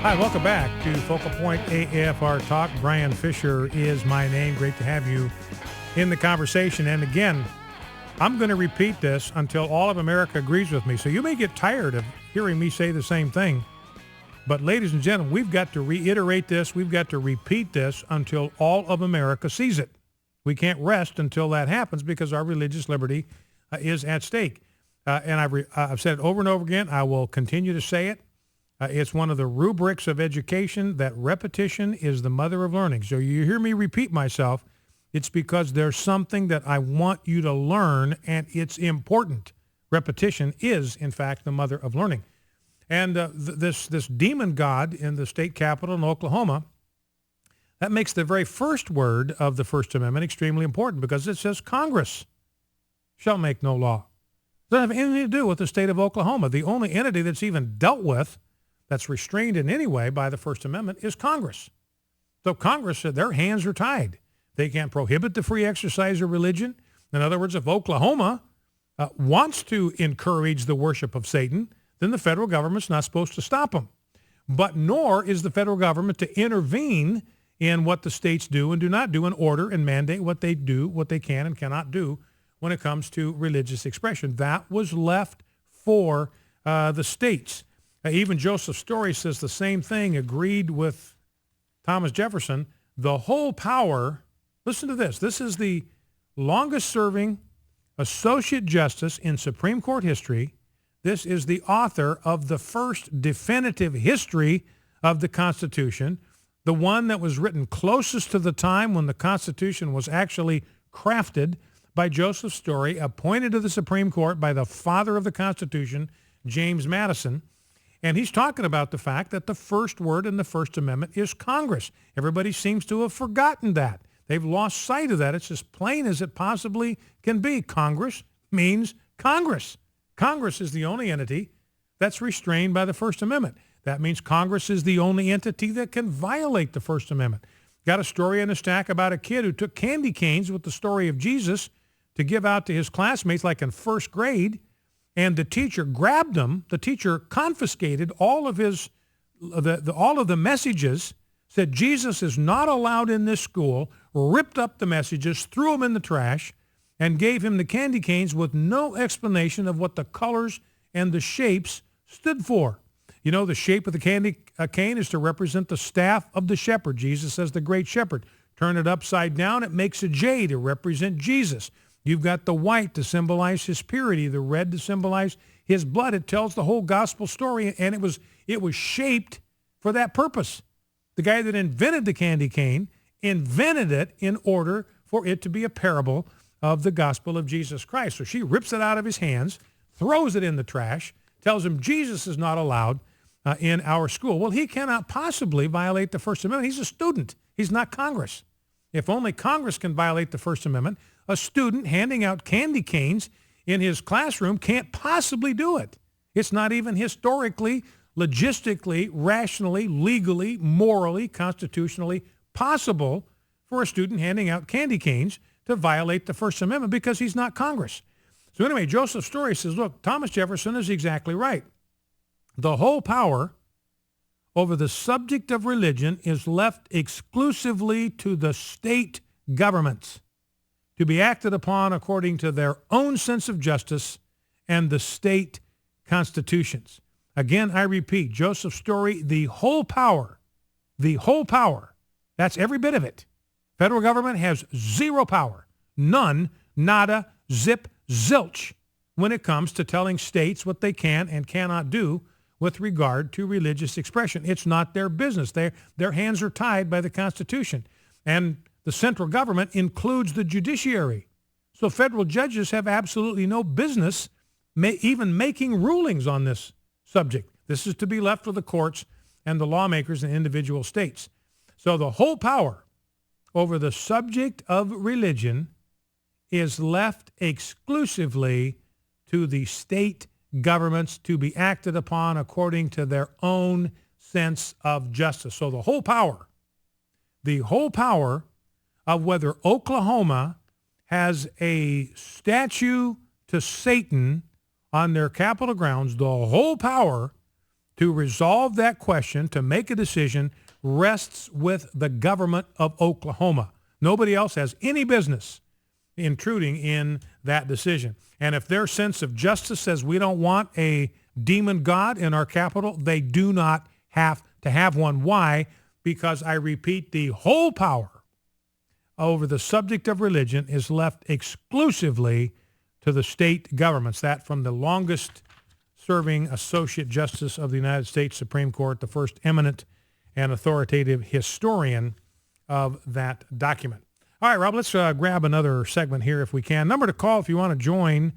Hi, welcome back to Focal Point AFR Talk. Brian Fisher is my name. Great to have you in the conversation. And again, I'm going to repeat this until all of America agrees with me. So you may get tired of hearing me say the same thing. But ladies and gentlemen, we've got to reiterate this. We've got to repeat this until all of America sees it. We can't rest until that happens because our religious liberty is at stake. And I've said it over and over again. I will continue to say it. It's one of the rubrics of education that repetition is the mother of learning. So you hear me repeat myself, it's because there's something that I want you to learn, and it's important. Repetition is, in fact, the mother of learning. And this demon god in the state capitol in Oklahoma, that makes the very first word of the First Amendment extremely important because it says Congress shall make no law. It doesn't have anything to do with the state of Oklahoma. The only entity that's even dealt with that's restrained in any way by the First Amendment is Congress. So Congress said their hands are tied. They can't prohibit the free exercise of religion. In other words, if Oklahoma wants to encourage the worship of Satan, then the federal government's not supposed to stop them. But nor is the federal government to intervene in what the states do and do not do and order and mandate what they do, what they can and cannot do when it comes to religious expression. That was left for the states. Even Joseph Story says the same thing, agreed with Thomas Jefferson. The whole power, listen to this, this is the longest serving associate justice in Supreme Court history. This is the author of the first definitive history of the Constitution, the one that was written closest to the time when the Constitution was actually crafted by Joseph Story, appointed to the Supreme Court by the father of the Constitution, James Madison. And he's talking about the fact that the first word in the First Amendment is Congress. Everybody seems to have forgotten that. They've lost sight of that. It's as plain as it possibly can be. Congress means Congress. Congress is the only entity that's restrained by the First Amendment. That means Congress is the only entity that can violate the First Amendment. Got a story in the stack about a kid who took candy canes with the story of Jesus to give out to his classmates like in first grade. And the teacher grabbed him. The teacher confiscated all of all of the messages, said Jesus is not allowed in this school, ripped up the messages, threw them in the trash, and gave him the candy canes with no explanation of what the colors and the shapes stood for. You know, the shape of the candy cane is to represent the staff of the shepherd. Jesus says the great shepherd. Turn it upside down, it makes a J to represent Jesus. You've got the white to symbolize his purity, the red to symbolize his blood. It tells the whole gospel story, and it was shaped for that purpose. The guy that invented the candy cane invented it in order for it to be a parable of the gospel of Jesus Christ. So she rips it out of his hands, throws it in the trash, tells him Jesus is not allowed in our school. Well, he cannot possibly violate the First Amendment. He's a student. He's not Congress. If only Congress can violate the First Amendment, a student handing out candy canes in his classroom can't possibly do it. It's not even historically, logistically, rationally, legally, morally, constitutionally possible for a student handing out candy canes to violate the First Amendment because he's not Congress. So anyway, Joseph Story says, look, Thomas Jefferson is exactly right. The whole power over the subject of religion is left exclusively to the state governments to be acted upon according to their own sense of justice and the state constitutions. Again, I repeat, Joseph Story, the whole power, that's every bit of it. Federal government has zero power, none, nada, zip, zilch, when it comes to telling states what they can and cannot do with regard to religious expression. It's not their business. Their hands are tied by the Constitution. And the central government includes the judiciary. So federal judges have absolutely no business even making rulings on this subject. This is to be left with the courts and the lawmakers in individual states. So the whole power over the subject of religion is left exclusively to the state governments to be acted upon according to their own sense of justice. So the whole power of whether Oklahoma has a statue to Satan on their Capitol grounds, the whole power to resolve that question, to make a decision, rests with the government of Oklahoma. Nobody else has any business intruding in that decision. And if their sense of justice says we don't want a demon god in our capital, they do not have to have one. Why? Because I repeat, the whole power over the subject of religion is left exclusively to the state governments. That from the longest serving Associate Justice of the United States Supreme Court, the first eminent and authoritative historian of that document. All right, Rob, let's grab another segment here if we can. Number to call if you want to join